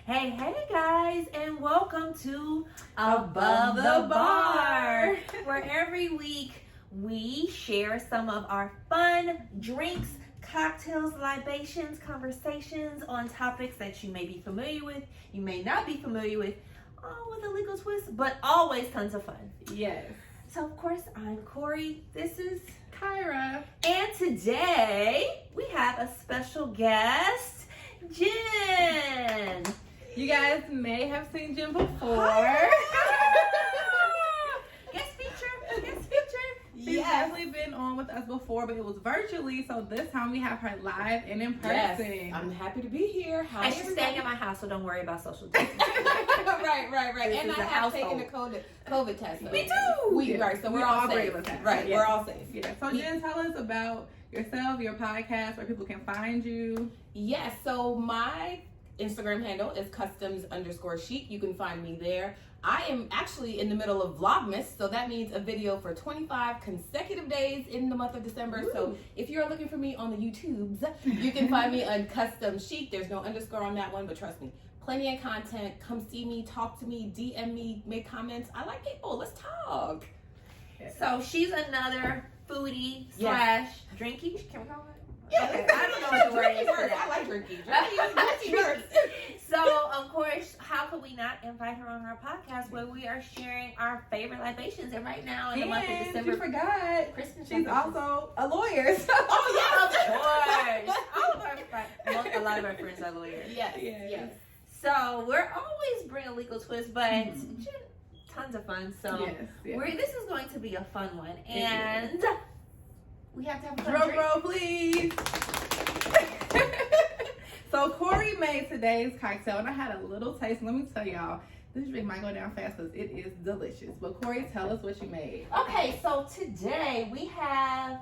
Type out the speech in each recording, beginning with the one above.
Hey guys, and welcome to Above the Bar, where every week we share some of our fun drinks, cocktails, libations, conversations on topics that you may be familiar with, you may not be familiar with a legal twist, but always tons of fun. Yes. So of course, I'm Corey. This is Kyra. And today we have a special guest, Jen. You guys may have seen Jen before. Guest feature. She's definitely been on with us before, but it was virtually. So this time we have her live and in person. Yes, I'm happy to be here. And she's staying at my house, so don't worry about social distancing. right. This And is I a have household. taken the COVID test. So Me too. So We we're all agree safe. with that. Right, Yeah. we're all safe. Yeah. So Jen, tell us about yourself, your podcast, where people can find you. Yes, so my Instagram handle is customs_chic. You can find me there. I am actually in the middle of Vlogmas, so that means a video for 25 consecutive days in the month of December. Ooh. So if you're looking for me on the YouTubes, you can find me on Custom Chic. There's no underscore on that one, but trust me, plenty of content. Come see me, talk to me, DM me, make comments. I like people. Let's talk. So she's another foodie / drinky. Can we call it? Yeah, Okay, I don't know what the word is for that. I like drinking. Drinking works. So, of course, how could we not invite her on our podcast where we are sharing our favorite libations? And right now in the month of December, you forgot, Christmas she's libations. also a lawyer. So. Oh, yeah, of course. All of our, a lot of our friends are lawyers. Yes. So, we're always bring a legal twist, but tons of fun. So, this is going to be a fun one. And we have to have a fun Drum drink. roll, please. So Corey made today's cocktail, and I had a little taste. Let me tell y'all, this drink might go down fast because it is delicious. But Corey, tell us what you made. Okay, so today we have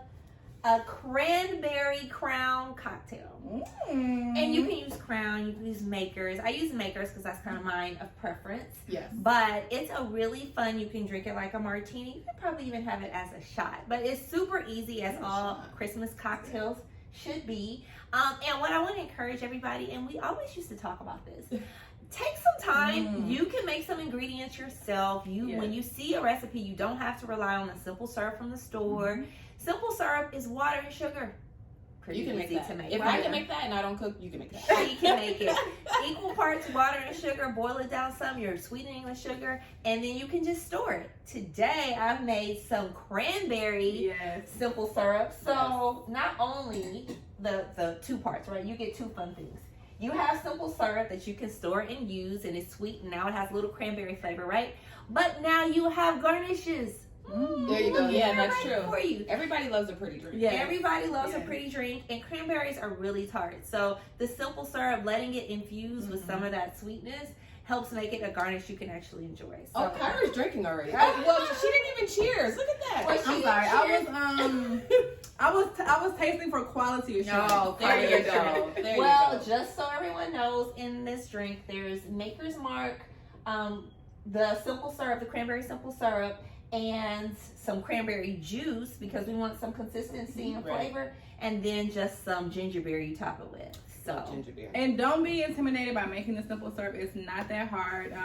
a cranberry crown cocktail. And you can use crown, you can use makers. I use makers because that's kind of mine of preference. Yes. But it's a really fun, you can drink it like a martini. You can probably even have it as a shot. But it's super easy, as all Christmas cocktails should be. And what I want to encourage everybody, and we always used to talk about this, take some time. You can make some ingredients yourself. When you see a recipe, you don't have to rely on a simple syrup from the store. Simple syrup is water and sugar. Pretty You can easy make that. to make. If right? I can make that and I don't cook, you can make that. Sure, you can make it. Equal parts water and sugar. Boil it down some. You're sweetening the sugar, and then you can just store it. Today, I've made some cranberry simple syrup. So not only the two parts, right? You get two fun things. You have simple syrup that you can store and use, and it's sweet, and now it has a little cranberry flavor, right? But now you have garnishes. There you go. Yeah, that's true. For you. Everybody loves a pretty drink. Yeah. Everybody loves a pretty drink, and cranberries are really tart. So the simple syrup, letting it infuse with some of that sweetness, helps make it a garnish you can actually enjoy. So, Kyra's drinking already. Well, she didn't even cheers. Look at that. Well, I'm sorry. I was tasting for quality assurance. No, there you go. There well, you go. just so everyone knows, in this drink, there's Maker's Mark, the simple syrup, the cranberry simple syrup, and some cranberry juice because we want some consistency and flavor, and then just some gingerberry you top it with. So gingerberry. And don't be intimidated by making the simple syrup. It's not that hard.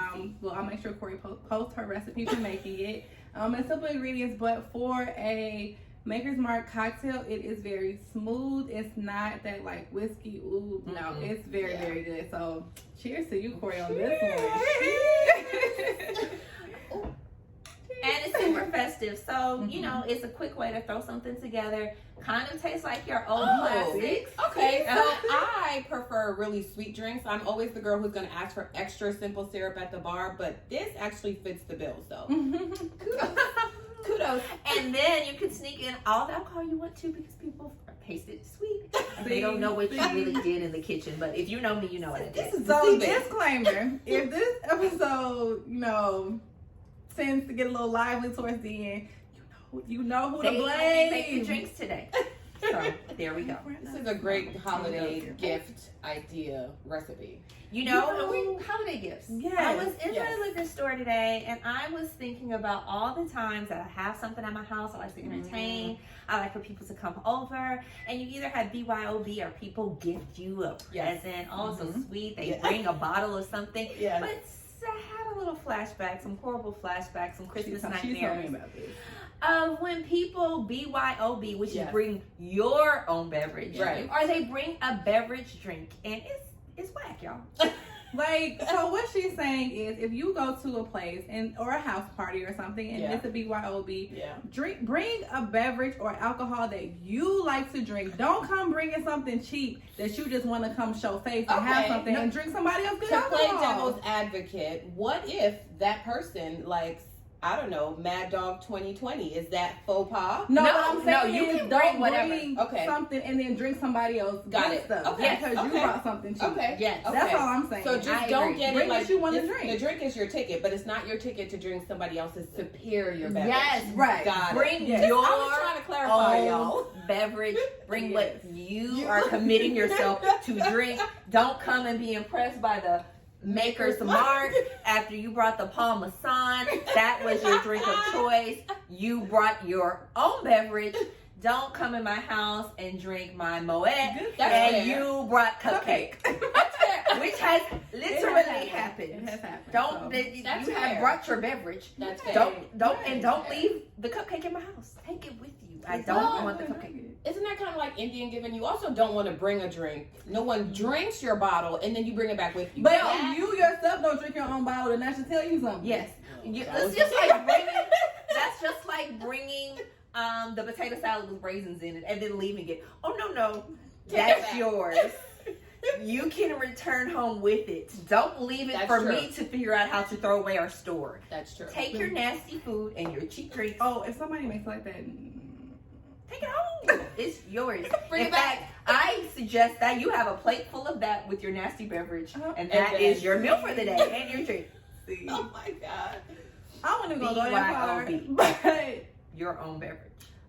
Well, I'll make sure Corey posts her recipe for making it. It's simple ingredients, but for a Maker's Mark cocktail, it is very smooth. It's not that like whiskey. Ooh, no, it's very, very good. So cheers to you, Corey, on this one. And it's super festive, so you know it's a quick way to throw something together. Kind of tastes like your old classics. Okay, so I prefer really sweet drinks. I'm always the girl who's going to ask for extra simple syrup at the bar, but this actually fits the bill. So kudos. And then you can sneak in all the alcohol you want to because people taste it sweet. They don't know what you really did in the kitchen, but if you know me, you know what I did. So disclaimer: if this episode, tends to get a little lively towards the end, you know who to blame. Make the drinks today. So there we go. This is a great holiday gift idea recipe. You know, holiday gifts. Yes. I was in Yes. the liquor store today, and I was thinking about all the times that I have something at my house. I like to entertain. I like for people to come over, and you either have BYOB or people gift you a present. Oh, so sweet. They bring a bottle of something. Yes. But I had a little flashback, some horrible flashbacks, some Christmas She told nightmares. me about this. Of when people BYOB, which Yes. is bring your own beverage, Right. or they bring a beverage drink, and it's whack, y'all. Like, so what she's saying is, if you go to a place or a house party or something, and it's a BYOB, bring a beverage or alcohol that you like to drink. Don't come bringing something cheap that you just want to come show face and have something and drink somebody else's good To play alcohol. devil's advocate, what if that person likes, I don't know, Mad Dog 2020? Is that faux pas? No, No, what I'm saying you is can don't bring whatever. bring Okay. something and then drink somebody else Got good it. stuff. Okay. Because you Okay. brought something cheap. Okay. Yes. Okay. That's all I'm saying. So just I don't agree. get Bring it what like you wanna this- drink. The drink is your ticket, but it's not your ticket to drink somebody else's superior beverage. Yes, Right. Got it. bring Yes. your I was trying to clarify, own y'all. beverage. Bring what you You- are committing yourself to drink. Don't come and be impressed by the Maker's Mark after you brought the Parmesan. That was your drink of choice. You brought your own beverage. Don't come in my house and drink my Moet, That's and fair. you brought cupcake, which has literally happened. It has happened. Don't so. you That's have fair. brought your beverage? That's fair. Don't leave the cupcake in my house. Take it with you. I don't Well, want the cupcake. Isn't that kind of like Indian giving? You also don't want to bring a drink. No one drinks your bottle and then you bring it back with you. But That- you yourself don't drink your own bottle, and that should tell you something. Yes. That That's was- just like bringing. That's just like bringing the potato salad with raisins in it and then leaving it. Oh no, Take it that's back. yours. You can return home with it. Don't leave it That's for true. me to figure out how to throw away or store. That's true. Take your nasty food and your cheap drinks. Oh, if somebody makes like that, Take it home. It's yours. Bring In it back. fact, I suggest that you have a plate full of that with your nasty beverage, and And that then- is your meal for the day and your drink. see, Oh my God. I wouldn't go that far, BYOB. but Your own beverage.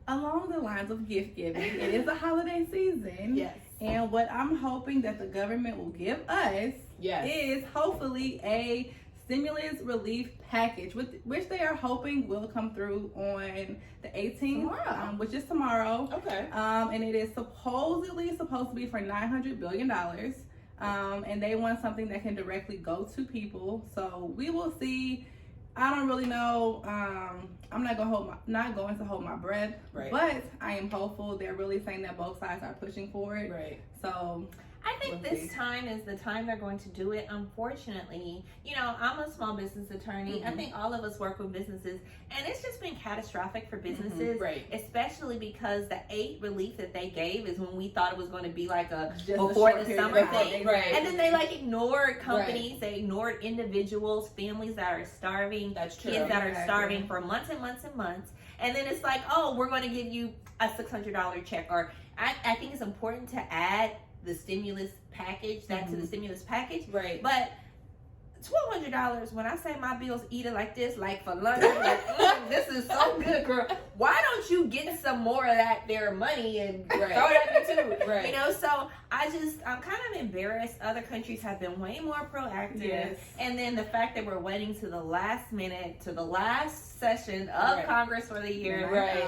along the lines of gift giving, it is the holiday season. Yes. And what I'm hoping that the government will give us Yes. is hopefully a stimulus relief package, which they are hoping will come through on the 18th, Tomorrow. which is tomorrow. Okay. And it is supposedly supposed to be for $900 billion. And they want something that can directly go to people. So we will see. I don't really know. I'm not going to hold my breath, Right. but I am hopeful. They're really saying that both sides are pushing for it. Right. So I think We'll this see. time is the time they're going to do it. Unfortunately, I'm a small business attorney. I think all of us work with businesses, and it's just been catastrophic for businesses, Right. especially because the 8 relief that they gave is when we thought it was going to be like a just a before short the period summer of time. thing. Right. And then they ignored companies, they ignored individuals, families that are starving, That's true. kids that are Exactly. starving for months and months and months. And then it's like, oh, we're going to give you a $600 check. Or I think it's important to add the stimulus package, to the stimulus package. Right. But $1,200, when I say my bills eat it like this, like for lunch, I'm like, this is so good, girl. Why don't you get some more of their money and throw it at me too? Right. So I'm kind of embarrassed. Other countries have been way more proactive. Yes. And then the fact that we're waiting to the last minute, to the last session of Right. Congress for the year Right.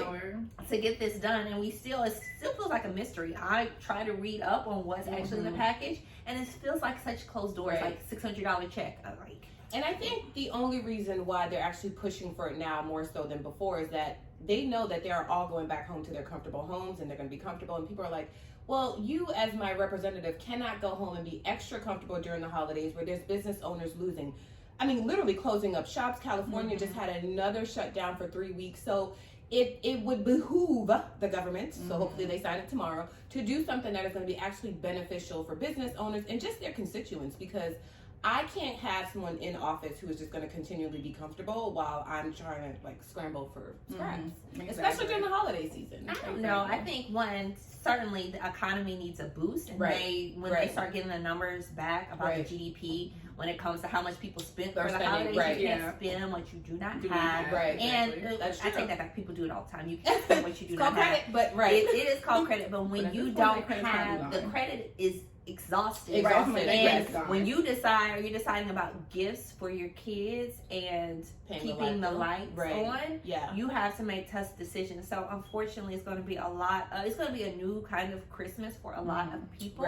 to get this done, and it still feels like a mystery. I try to read up on what's actually in the package, and it feels like such closed doors, Right. like $600 check. I'm like, And I think the only reason why they're actually pushing for it now more so than before is that they know that they are all going back home to their comfortable homes and they're going to be comfortable. And people are like, well, you as my representative cannot go home and be extra comfortable during the holidays where there's business owners losing. I mean, literally closing up shops. California just had another shutdown for 3 weeks. So it would behoove the government, so hopefully they sign it tomorrow, to do something that is going to be actually beneficial for business owners and just their constituents, because I can't have someone in office who is just going to continually be comfortable while I'm trying to like scramble for scraps, especially during the holiday season. I don't know. I think one, certainly the economy needs a boost, and when they start getting the numbers back about the GDP, when it comes to how much people spend for the holidays, you can't spend what you do not have. And I take that back. People do it all the time. You can't spend what you do not have. Credit, but it is called credit, but when you don't have the credit is exhausted. And when you're deciding about gifts for your kids and keeping the lights on, you have to make tough decisions. So unfortunately, it's going to be it's going to be a new kind of Christmas for a lot of people.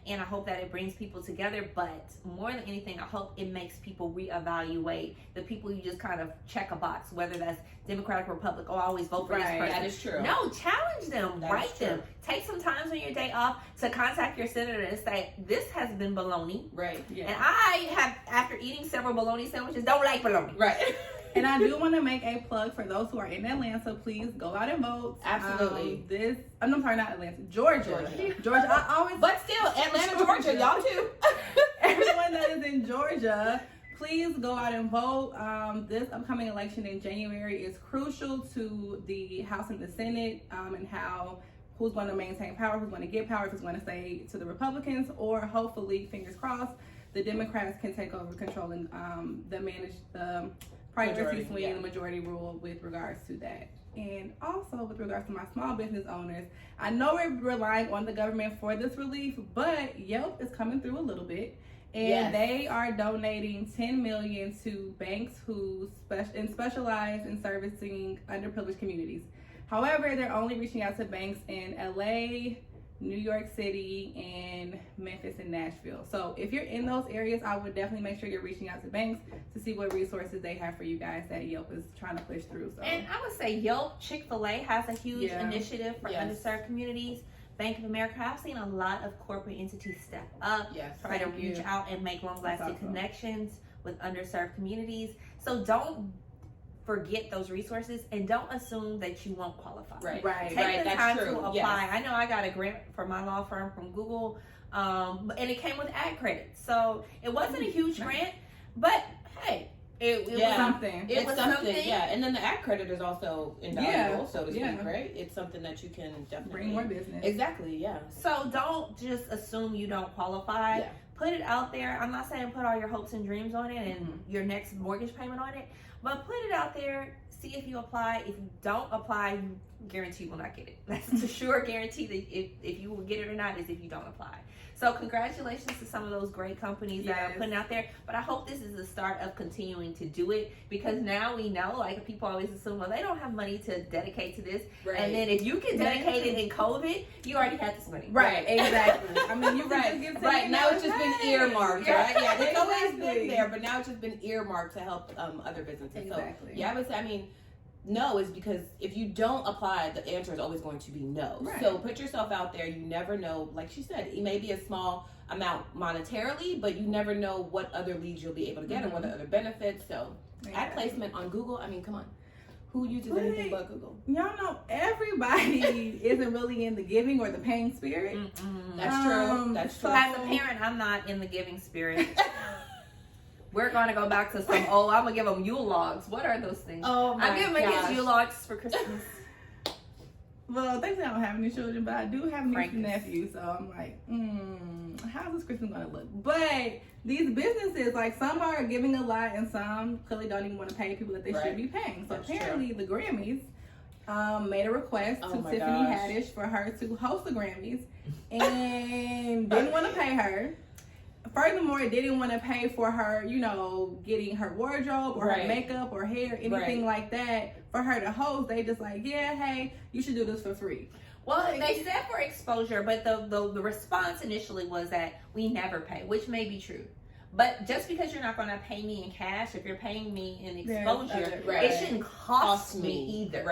And I hope that it brings people together, but more than anything, I hope it makes people reevaluate the people you just kind of check a box, whether that's Democratic or Republican, I always vote for this person. That is true. No, challenge them, write them. Take some time on your day off to contact your senator and say, this has been bologna. And I have, after eating several bologna sandwiches, don't like bologna. And I do want to make a plug for those who are in Atlanta. Please go out and vote. Absolutely. I'm sorry, not Atlanta. Georgia. I always. But still, Atlanta, Georgia, y'all too. Everyone that is in Georgia, please go out and vote. This upcoming election in January is crucial to the House and the Senate, and who's going to maintain power, who's going to get power, who's going to stay to the Republicans, or hopefully, fingers crossed, the Democrats can take over controlling the presidency swing, the majority rule with regards to that. And also with regards to my small business owners, I know we're relying on the government for this relief, but Yelp is coming through a little bit. And they are donating $10 million to banks who specialize in servicing underprivileged communities. However, they're only reaching out to banks in LA, New York City, and Memphis and Nashville. So if you're in those areas, I would definitely make sure you're reaching out to banks to see what resources they have for you guys that Yelp is trying to push through. So. And I would say Yelp, Chick-fil-A has a huge initiative for underserved communities. Bank of America, I've seen a lot of corporate entities step up, try to reach out and make long-lasting connections with underserved communities. So don't forget those resources and don't assume that you won't qualify. Take the time to apply. I know I got a grant for my law firm from Google, and it came with ad credit. So it wasn't a huge grant, but hey, it was something. It was something. And then the ad credit is also invaluable, so to speak, right? It's something that you can definitely bring more business. Exactly, So don't just assume you don't qualify. Put it out there. I'm not saying put all your hopes and dreams on it and your next mortgage payment on it, but put it out there. See if you apply. If you don't apply, you guarantee you will not get it. That's a sure guarantee that if you will get it or not is if you don't apply. So congratulations to some of those great companies that are putting out there. But I hope this is the start of continuing to do it, because now we know, like people always assume, well, they don't have money to dedicate to this. And then if you get dedicated in COVID, you already had this money. Exactly. I mean, you now it's just been earmarked, right? It's always been there, but now it's just been earmarked to help other businesses. So, I would say, I mean, no is because if you don't apply, the answer is always going to be no. So put yourself out there. You never know. Like she said, it may be a small amount monetarily, but you never know what other leads you'll be able to get and what other benefits. So ad placement on Google, I mean, come on. Who uses anything but Google? Y'all know everybody isn't really in the giving or the paying spirit. That's true. That's true. So as a parent, I'm not in the giving spirit. We're going to go back to some, I'm going to give them Yule logs. What are those things? Oh, my I'm giving my kids Yule logs for Christmas. Well, thankfully I don't have any children, but I do have nieces and nephews. So I'm like, how's this Christmas going to look? But these businesses, like some are giving a lot and some clearly don't even want to pay people that they should be paying. So apparently the Grammys made a request to Tiffany Haddish for her to host the Grammys and didn't want to pay her. Furthermore, it didn't want to pay for her, getting her wardrobe or her makeup or hair, anything like that for her to host. They just like, hey, you should do this for free. Well, they said for exposure, but the response initially was that we never pay, which may be true. But just because you're not going to pay me in cash, if you're paying me in exposure, it shouldn't cost me either.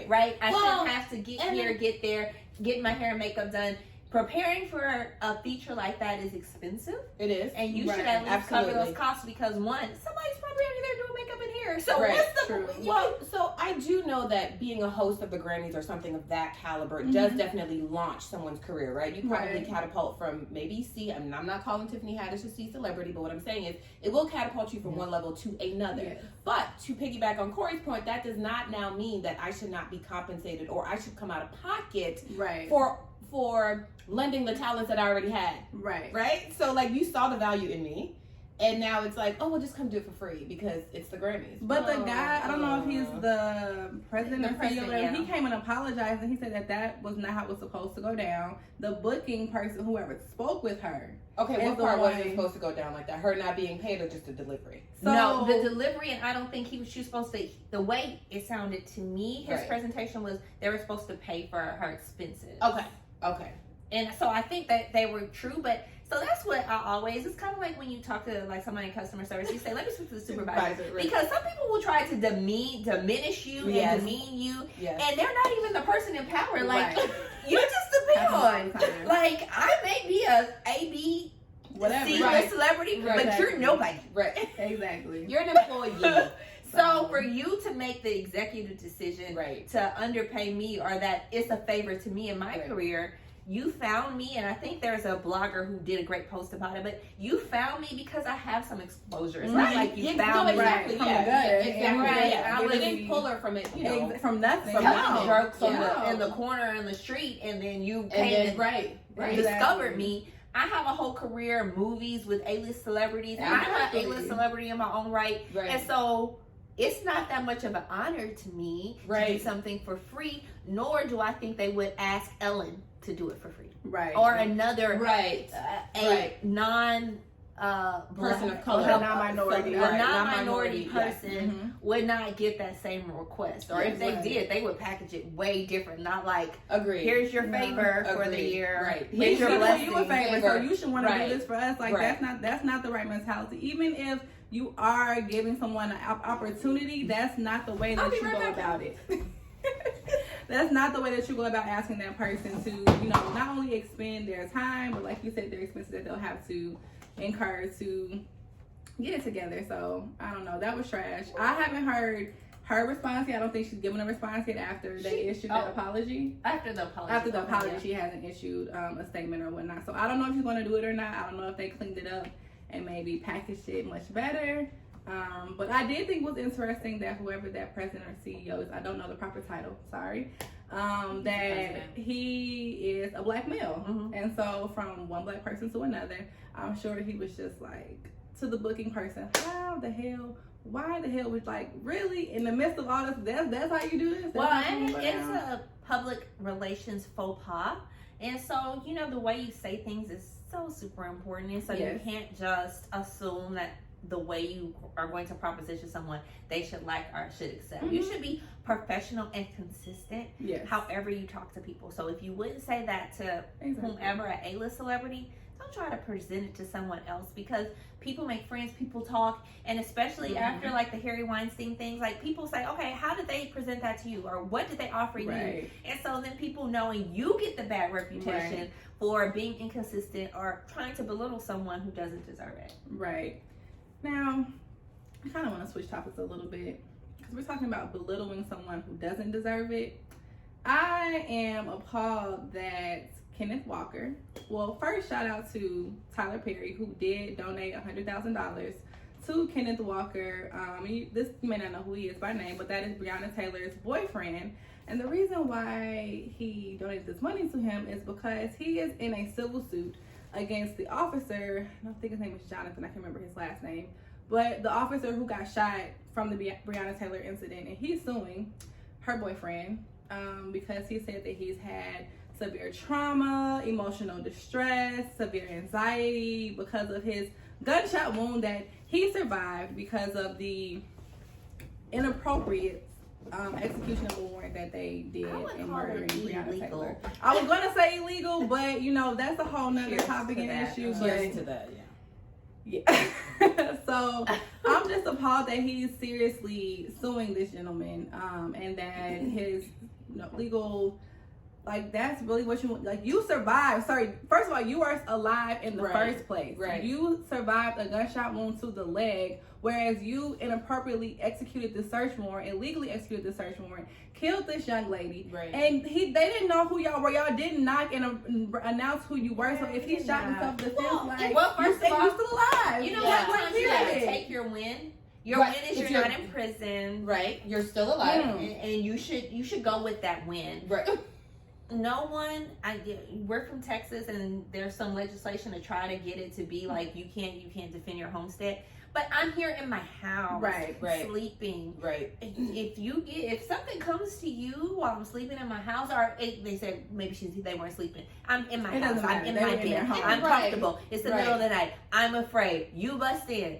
Right? I shouldn't have to get here, get there, get my hair and makeup done. Preparing for a feature like that is expensive. It is. And you should at least cover those costs because, one, somebody's probably already there doing makeup and hair. career. So Right, what's the true. Well, so I do know that being a host of the Grammys or something of that caliber does definitely launch someone's career, right? You probably catapult from maybe C. I'm not calling Tiffany Haddish a C celebrity, but what I'm saying is it will catapult you from one level to another. Yes. But to piggyback on Corey's point, that does not now mean that I should not be compensated or I should come out of pocket Right. for lending the talents that I already had. Right. Right? So like you saw the value in me. And now it's like, oh, well, just come do it for free because it's the Grammys. But the guy, I don't know if he's the president The or CEO, president, yeah. he came and apologized, and he said that was not how it was supposed to go down. The booking person, whoever spoke with her. Okay, is what the part was one- it supposed to go down like that? Her not being paid or just the delivery? So, no, the delivery, and I don't think she was supposed to. The way it sounded to me, his Right. presentation was they were supposed to pay for her expenses. Okay. And so I think that they were true, but so that's what I always. It's kind of like when you talk to like somebody in customer service, you say, "Let me speak to the supervisor," Right. because some people will try to diminish you Yes. and demean you, Yes. and they're not even the person in power. Like Right. you're just a Happens all peon. the time. Like I may be a AB Whatever. C Right. celebrity, Right. but you're nobody. Right. Exactly. You're an employee. So for you to make the executive decision Right. to underpay me, or that it's a favor to me in my Right. career, you found me, and I think there's a blogger who did a great post about it, but you found me because I have some exposure. It's not like you found me exactly. from Yeah. the gutter. Exactly. Right. Yeah. I You was- didn't pull her from it, you know. From nothing. From telling nothing. jokes on Yeah. in the corner in the street, and then you And came then, and right. discovered Exactly. me. I have a whole career in movies with A-list celebrities. I'm Exactly. an A-list celebrity in my own right. Right. And so it's not that much of an honor to me to do Right. something for free, nor do I think they would ask Ellen to do it for free. Right. Or another Right. a Right. non Person black- of color. a Non-minority. a Right. non-minority Non-minority, person would not get that same request. Or Yes, if they right. did, they would package it way different. Not like, Agreed. here's your No. favor for the Agreed. year. Right. He Here's your should do blessing. you a favor, so you should want to Right. do this for us. Like Right. that's not the right mentality. Even if you are giving someone an opportunity, that's not the way I'll that be you right go back. about it. That's not the way that you go about asking that person to, not only expend their time, but like you said, their expenses that they'll have to incur to get it together. So I don't know. That was trash. I haven't heard her response yet. I don't think she's given a response yet after they issued that apology. After the apology. After the apology, she hasn't issued a statement or whatnot. So I don't know if she's going to do it or not. I don't know if they cleaned it up and maybe packaged it much better. But I did think it was interesting that whoever that president or CEO is, I don't know the proper title, sorry, that he is a black male. Mhm. And so from one black person to another, I'm sure he was just like, to the booking person, why the hell was like, really, in the midst of all this, that's how you do this? That's Well, how and you go it's down? a public relations faux pas. And so, the way you say things is so super important. And so Yes. you can't just assume that the way you are going to proposition someone, they should like or should accept. You Mhm. should be professional and consistent Yes. however you talk to people. So if you wouldn't say that to Exactly. whomever, an A-list celebrity, don't try to present it to someone else, because people make friends, people talk, and especially after like the Harry Weinstein things, like people say, okay, how did they present that to you, or what did they offer you? Right. And so then people know, and you get the bad reputation Right. for being inconsistent or trying to belittle someone who doesn't deserve it. Right. Now, I kind of want to switch topics a little bit because we're talking about belittling someone who doesn't deserve it. I am appalled that Kenneth Walker, well, first shout out to Tyler Perry, who did donate $100,000 to Kenneth Walker. You may not know who he is by name, but that is Breonna Taylor's boyfriend. And the reason why he donated this money to him is because he is in a civil suit against the officer. I don't think his name is Jonathan. I can't remember his last name. But the officer who got shot from the Breonna Taylor incident, and he's suing her boyfriend because he said that he's had severe trauma, emotional distress, severe anxiety because of his gunshot wound that he survived because of the inappropriate execution of a warrant that they did I would in call it murdering Breonna illegal. Taylor. I was gonna say illegal, but that's a whole nother Cheers topic to and that. issue. Cheers to that, Yeah. So I'm just appalled that he's seriously suing this gentleman, and that his legal like that's really what you want. Like you survived. Sorry, first of all, you were alive in the Right. first place. Right. You survived a gunshot wound to the leg, whereas you inappropriately executed the search warrant, illegally executed the search warrant, killed this young lady. Right. And they didn't know who y'all were. Y'all didn't knock and announce who you were. So if he shot himself in the defense, well, first of all, you're still alive. You know Yeah. what? Sometimes you gotta Period. take your win. Your Right. win is If you're you're- not in prison, Right. You're still alive. and you should go with that win. Right. No one, we're from Texas, and there's some legislation to try to get it to be like you can't defend your homestead. But I'm here in my house, Right. sleeping. Right. If something comes to you while I'm sleeping in my house, or they said maybe they weren't sleeping. I'm in my It house. doesn't I'm matter. in They my were in their bed. home. I'm Right. comfortable. It's the Right. middle of the night. I'm afraid. You bust in.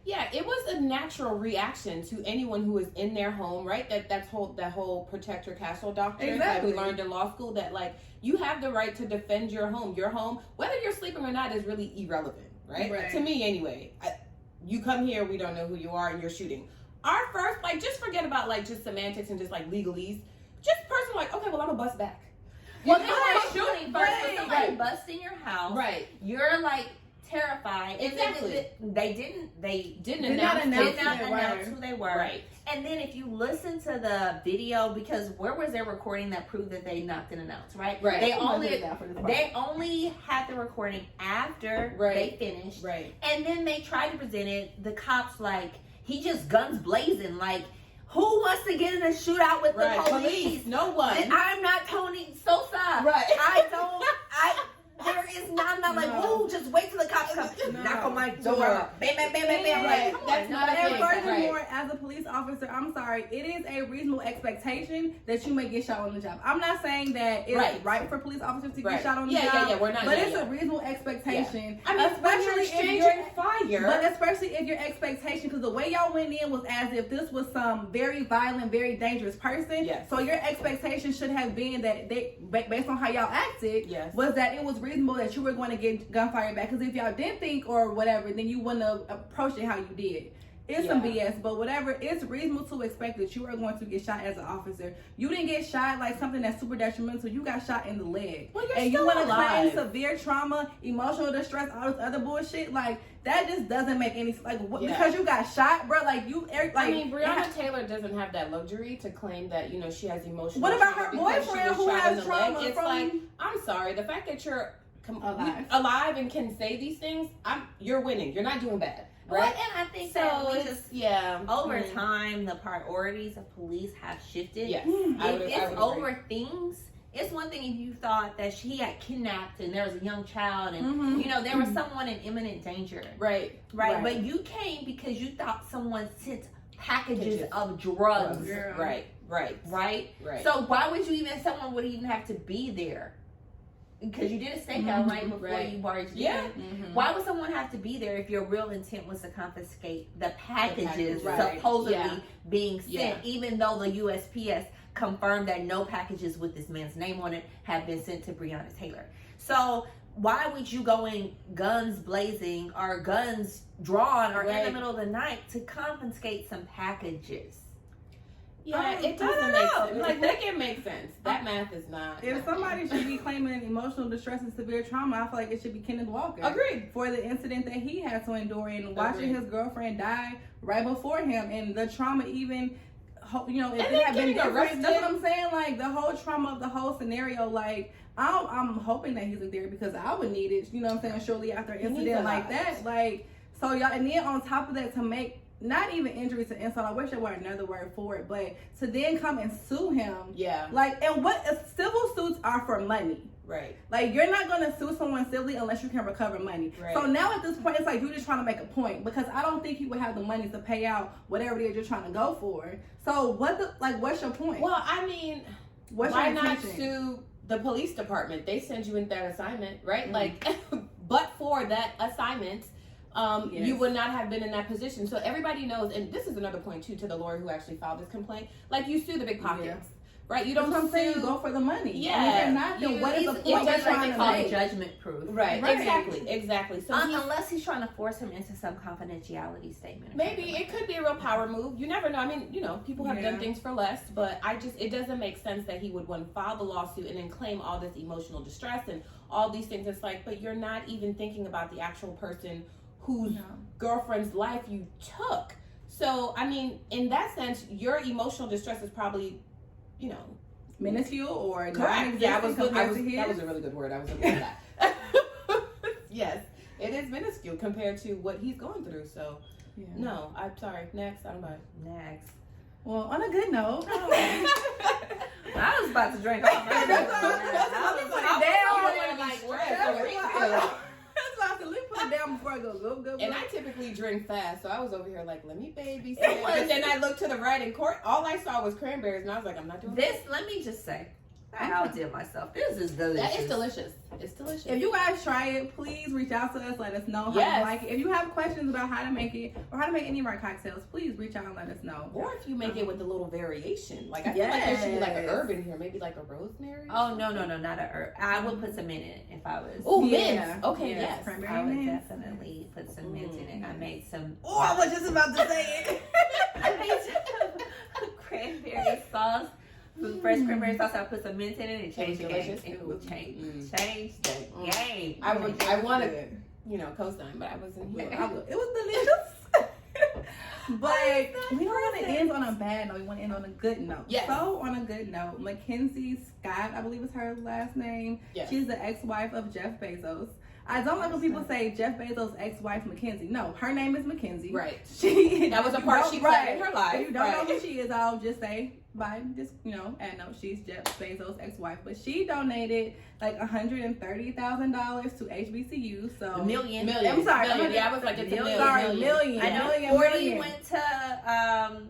Yeah, it was a natural reaction to anyone who was in their home, right? That whole protect your castle doctrine that Exactly. we learned in law school, that like you have the right to defend your home. Your home, whether you're sleeping or not, is really irrelevant, right? Right. To me, anyway. You come here, we don't know who you are, and you're shooting. Our first, like, just forget about like just semantics and just like legalese. Just person like, okay, well, I'm gonna bust back. Well, You they know, were like, shooting first. right, When somebody right. busts in your house, Right. you're like terrified. And then Exactly. They didn't Didn't Did not announce announce who they were. Right. And then if you listen to the video, because where was their recording that proved that they knocked and announced, right? Right. They I'm gonna only do that for this part. they only had the recording after Right. they finished. Right. And then they tried to present it, the cops like, he just guns blazing, like, who wants to get in a shootout with Right. the police? Police. No one. And I'm not Tony Sosa. Right. There is not, I'm not like, No. whoa, just wait till the cops come. No. Knock on my door. Door. Bam, bam, bam, bam, bam. Right. Like, come That's on, not a nobody- And thing. furthermore, as a police officer, I'm sorry, it is a reasonable expectation that you may get shot on the job. I'm not saying that it's right for police officers to Right. get shot on the Yeah, job. yeah, yeah, we're not- But yeah, it's yeah. a reasonable expectation. I mean, when you're exchanging fire. But especially if your expectation, because the way y'all went in was as if this was some very violent, very dangerous person. Yes. So your expectation should have been that based on how y'all acted, Yes. was that it was reasonable that you were going to get gunfire back. Because if y'all didn't think or whatever, then you wouldn't have approached it how you did. It's some BS, but whatever. It's reasonable to expect that you are going to get shot as an officer. You didn't get shot like something that's super detrimental. You got shot in the leg. Well, you're and still you want to alive. claim severe trauma, emotional distress, all this other bullshit. Like that just doesn't make any because you got shot, bro. Like you, like I mean, Breonna Taylor doesn't have that luxury to claim that, you know, she has emotional. What about trauma her because she boyfriend was who shot has in the trauma leg. It's from- like, I'm sorry, the fact that you're Alive. alive and can say these things, you're winning. You're not doing bad, right? Well, and I think that So we it's just, yeah. over Mhm. time, the priorities of police have shifted. Yes, If I would it's agree. over things, it's one thing if you thought that she had kidnapped and there was a young child and, you know, there was someone in imminent danger. Right. Right. But you came because you thought someone sent packages of drugs. Girl. Right. Right. Right? Right. So why would you even, someone would even have to be there? Because you did a stakeout right before Right. you barged Yeah. in. Why would someone have to be there if your real intent was to confiscate the packages Right. supposedly Yeah. being sent, Yeah. even though the USPS confirmed that no packages with this man's name on it have been sent to Breonna Taylor? So why would you go in guns blazing or guns drawn or in the Right. middle of the night to confiscate some packages? Yeah, it I doesn't don't make know. sense. Like, make it make sense. That math is not. If somebody should be claiming emotional distress and severe trauma, I feel like it should be Kenneth Walker. Agreed. For the incident that he had to endure and watching Agreed. his girlfriend die right before him, and the trauma even, you know, if And it then had been getting different, arrested. that's what I'm saying. Like the whole trauma of the whole scenario. Like I'm hoping that he's in there because I would need it. You know what I'm saying? Shortly after an He needs incident a like lot. that, like so y'all, and then on top of that, to make not even injury to insult, I wish there were another word for it, but to then come and sue him. Yeah. Like, and what civil suits are for money. Right. Like, you're not going to sue someone civilly unless you can recover money. Right. So now at this point, it's like you're just trying to make a point because I don't think you would have the money to pay out whatever it is you're trying to go for. So what's your point? Well, I mean, What's why your not intention? sue the police department? They send you in that assignment, right? Mm. Like, but for that assignment, Yes. you would not have been in that position. So everybody knows, and this is another point too to the lawyer who actually filed this complaint. Like, you sue the big pockets, right? You don't That's what I'm saying. sue. You go for the money. Yeah. And if you're not, then what is the It's point? just like trying they to call make? it judgment proof. Right. Right. Exactly. So Unless he's trying to force him into some confidentiality statement. maybe it could be a real power move. You never know. I mean, people have done Yeah. things for less, but it doesn't make sense that he would want to file the lawsuit and then claim all this emotional distress and all these things. It's like, but you're not even thinking about the actual person whose girlfriend's life you took. So, I mean, in that sense, your emotional distress is probably, Minuscule or correct. Yeah, that was his. a really good word. I was looking for that. Yes, it is minuscule compared to what he's going through. So, Yeah. no, I'm sorry. Next, I don't know. Next. Well, on a good note. I was about to drink all my That's why I said, let me put it down before I go. And I typically drink fast, so I was over here like, let me babysit. But then I looked to the right and all I saw was cranberries, and I was like, I'm not doing This, let me just say, I outdid myself. This is delicious. That is delicious. It's delicious. If you guys try it, please reach out to us. Let us know how you like it. If you have questions about how to make it or how to make any of our cocktails, please reach out and let us know. Or if you make it with a little variation. Like, I feel like there should be like an herb in here. Maybe like a rosemary. Oh, no, not a herb. I would put some mint in it if I was. Oh, Yeah. mint. Okay, Yes, yes. cranberry I would mint. definitely put some mint in it. I made some. Oh, I was just about to say it. I made some cranberry sauce. Fresh cranberry sauce. I put some mint in it and changed the game. delicious. It will change the game. I want to, co-sign, but I wasn't here. It was delicious. But we don't want to end on a bad note. We want to end on a good note. Yes. So, on a good note, Mackenzie Scott, I believe is her last name. Yes. She's the ex-wife of Jeff Bezos. I don't like when people say Jeff Bezos' ex-wife Mackenzie. No, her name is Mackenzie. Right. She That was a part she played in her life. If you don't know who she is, I'll just say bye. Just and no, she's Jeff Bezos' ex-wife. But she donated like $130,000 to HBCU. So A million. I'm sorry. Million. Yeah, I was like, it's a Million. million. Million. I know million, 40 million. went to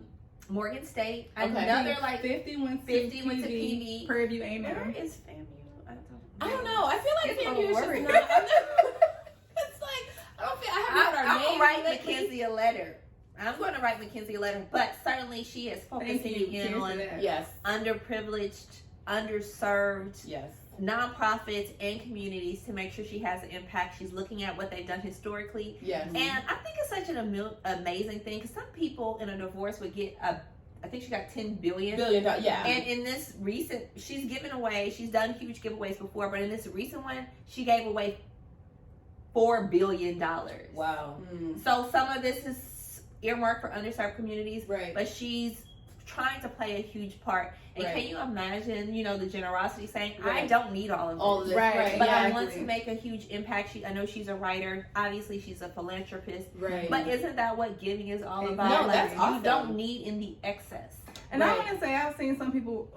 Morgan State. Okay. Another 50 went to 50 went to PV. Prairie View Where A&M. is FAMU? I don't know. I feel like It's FAMU a should word. not. It's like, I don't feel, I haven't heard our I'm name. gonna write lately. Mackenzie a letter. I'm going to write Mackenzie a letter, but certainly she is focusing in on Yes. underprivileged, underserved Yes. nonprofits and communities to make sure she has an impact. She's looking at what they've done historically. Yes. And I think it's such an amazing thing because some people in a divorce would get I think she got $10 billion. Yeah. And in this recent, she's done huge giveaways before, but in this recent one, she gave away $4 billion. Wow. So some of this is earmarked for underserved communities, Right. but she's trying to play a huge part. And Right. can you imagine, the generosity saying, I Right. don't need all of this. All of this. Right. But I Exactly. want to make a huge impact. I know she's a writer. Obviously, she's a philanthropist. Right. But isn't that what giving is all Exactly. about? No, that's you awesome. don't need in the excess. And I Right. want to say, I've seen some people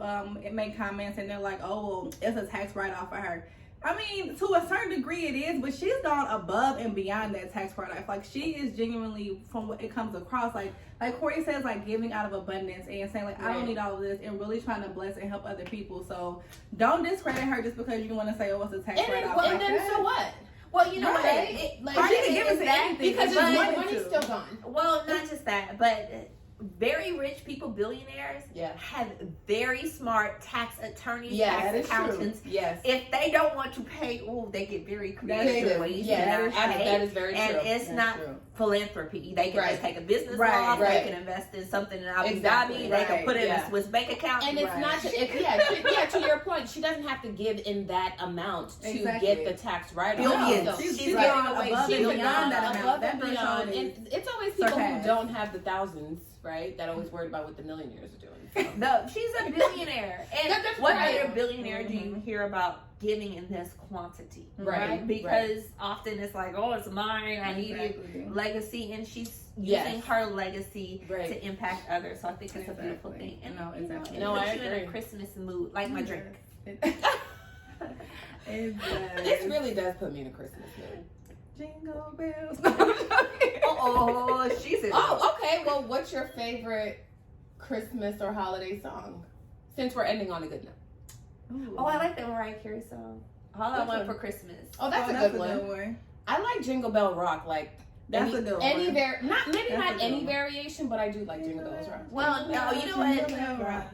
make comments and they're like, oh, well, it's a tax write-off for her. I mean, to a certain degree it is, but she's gone above and beyond that tax write-off. Like, she is genuinely, from what it comes across, like Corey says, like, giving out of abundance and saying, like, I don't Right. need all of this, and really trying to bless and help other people. So don't discredit her just because you want to say, oh, it's a tax write-off. And then so what? Well, you know what? Right. Or she can give it to anything. Because But- his money's still gone. Well, not just that, but very rich people, billionaires, Yeah. have very smart tax attorneys, Yeah, tax that is true. accountants. Yes. If they don't want to pay, they get very creative true. ways Yeah, to not pay. that is very true. And it's That's not true. philanthropy. They can Right. just take a business Right, loss. right. They can invest in something in Abu Exactly, Dhabi. They can right, put it in yeah. a Swiss bank account. And it's Right. not to your point, she doesn't have to give in that amount to Exactly. get the tax write-off. Billions. No. She's She's gone giving away above and billions. beyond that Above amount. That and does beyond. show And it's always people surpassed. who don't have the thousands, right? That always worried about what the millionaires are doing. So. No, she's a billionaire. And That's what right. other billionaire do you hear about giving in this quantity? Right, Because often it's like, oh, it's mine. I need it. Exactly. Legacy. And she's Yes. using her legacy Right. to impact others. So I think it's a beautiful Exactly. thing. And No, you know, exactly. it No, puts I you in agree. a Christmas mood, like my drink. It does. This really does put me in a Christmas mood. Jingle bells. Oh, she's in. Oh, okay. Well, what's your favorite Christmas or holiday song? Since we're ending on a good note. Oh, I like that Mariah Carey song. All I Which Want one? for Christmas. Oh, that's a good one. I like Jingle Bell Rock. Like That's a good one. not That's not a good any one. variation, but I do like Jingle Bells Rock. Well, no, you know what? Jingle bell rock.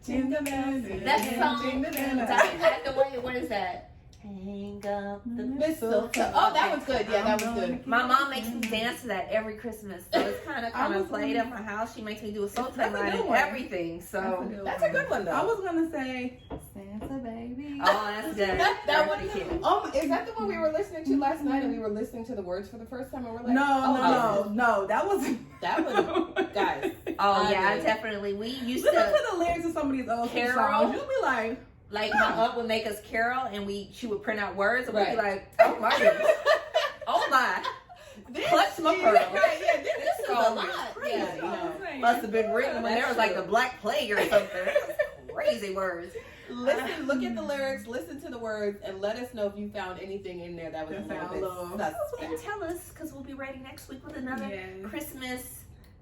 Jingle bells. That song, Jingle bells. Diane Hathaway, what is that? Hang up the Mistletoe. Oh, that was good. Yeah, that was good. My mom makes me dance to that every Christmas, so it's kind of played at my house. She makes me do a soul line and everything. So That's a good one, though. I was gonna say Santa baby. oh, that's good. That one. Is that the one we were listening to last night, and we were listening to the words for the first time, and we're like, No, that wasn't. That was, guys. Oh yeah, definitely. We used Listen to to the lyrics of some of these old songs. You'll be like. Like my aunt would make us carol, and she would print out words, and we'd be like, "Oh my goodness, oh my, clutch my pearl." Right, yeah, this is a lot. Crazy. Yeah, Must have been written when there was like the Black Plague or something. Crazy words. Listen, look at the lyrics, listen to the words, and let us know if you found anything in there that was a little bit suspect. And tell us, because we'll be ready next week with another Christmas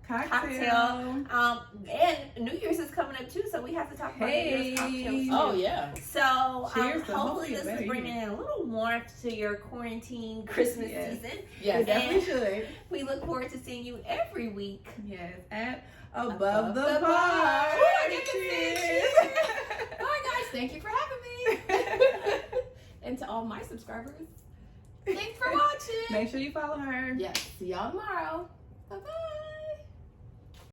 cocktail. And New Year's is coming up too, so we have to talk about New Year's cocktails. Oh yeah. So Cheers, hopefully this is bringing in a little warmth to your quarantine Christmas season. Yes, definitely should. We look forward to seeing you every week. Yes, at Above the Bar. Cheers. Bye guys, thank you for having me. And to all my subscribers, thanks for watching. Make sure you follow her. Yes, see y'all tomorrow.